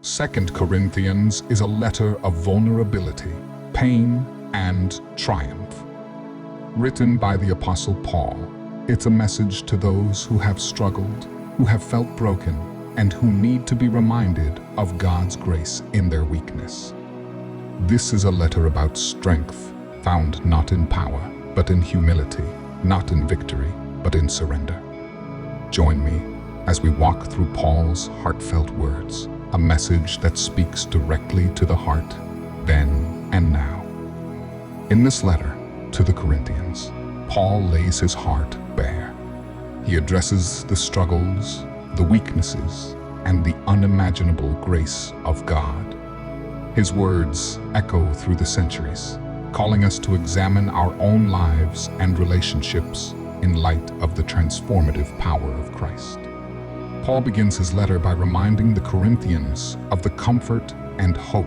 2 Corinthians is a letter of vulnerability, pain, and triumph. Written by the Apostle Paul, it's a message to those who have struggled, who have felt broken, and who need to be reminded of God's grace in their weakness. This is a letter about strength, found not in power, but in humility, not in victory, but in surrender. Join me as we walk through Paul's heartfelt words, a message that speaks directly to the heart, then and now. In this letter to the Corinthians, Paul lays his heart bare. He addresses the struggles, the weaknesses, and the unimaginable grace of God. His words echo through the centuries, calling us to examine our own lives and relationships in light of the transformative power of Christ. Paul begins his letter by reminding the Corinthians of the comfort and hope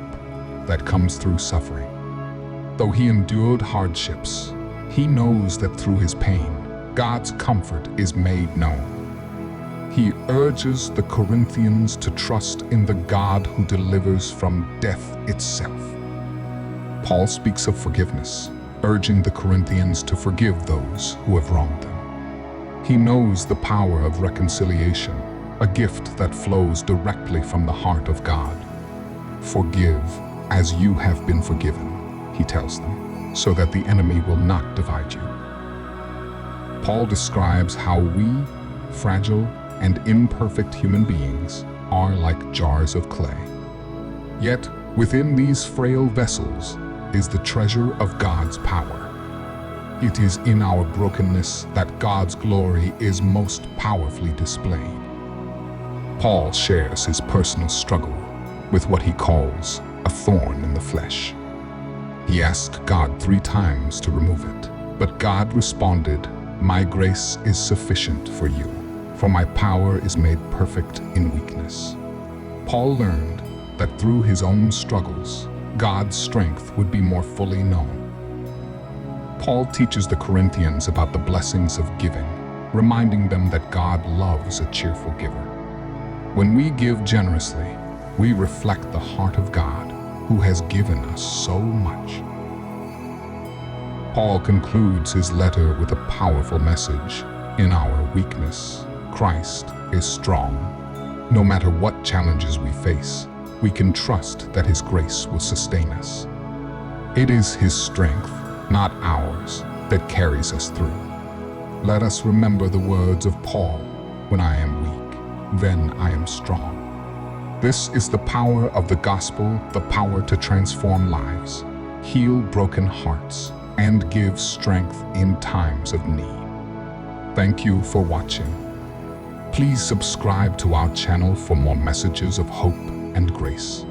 that comes through suffering. Though he endured hardships, he knows that through his pain, God's comfort is made known. He urges the Corinthians to trust in the God who delivers from death itself. Paul speaks of forgiveness, urging the Corinthians to forgive those who have wronged them. He knows the power of reconciliation, a gift that flows directly from the heart of God. Forgive as you have been forgiven, he tells them, so that the enemy will not divide you. Paul describes how we, fragile and imperfect human beings, are like jars of clay. Yet, within these frail vessels is the treasure of God's power. It is in our brokenness that God's glory is most powerfully displayed. Paul shares his personal struggle with what he calls a thorn in the flesh. He asked God 3 times to remove it, but God responded, "My grace is sufficient for you, for my power is made perfect in weakness." Paul learned that through his own struggles, God's strength would be more fully known. Paul teaches the Corinthians about the blessings of giving, reminding them that God loves a cheerful giver. When we give generously, we reflect the heart of God, who has given us so much. Paul concludes his letter with a powerful message. In our weakness, Christ is strong. No matter what challenges we face, we can trust that His grace will sustain us. It is His strength, not ours, that carries us through. Let us remember the words of Paul, "When I am weak, then I am strong." This is the power of the gospel, the power to transform lives, heal broken hearts, and give strength in times of need. Thank you for watching. Please subscribe to our channel for more messages of hope and grace.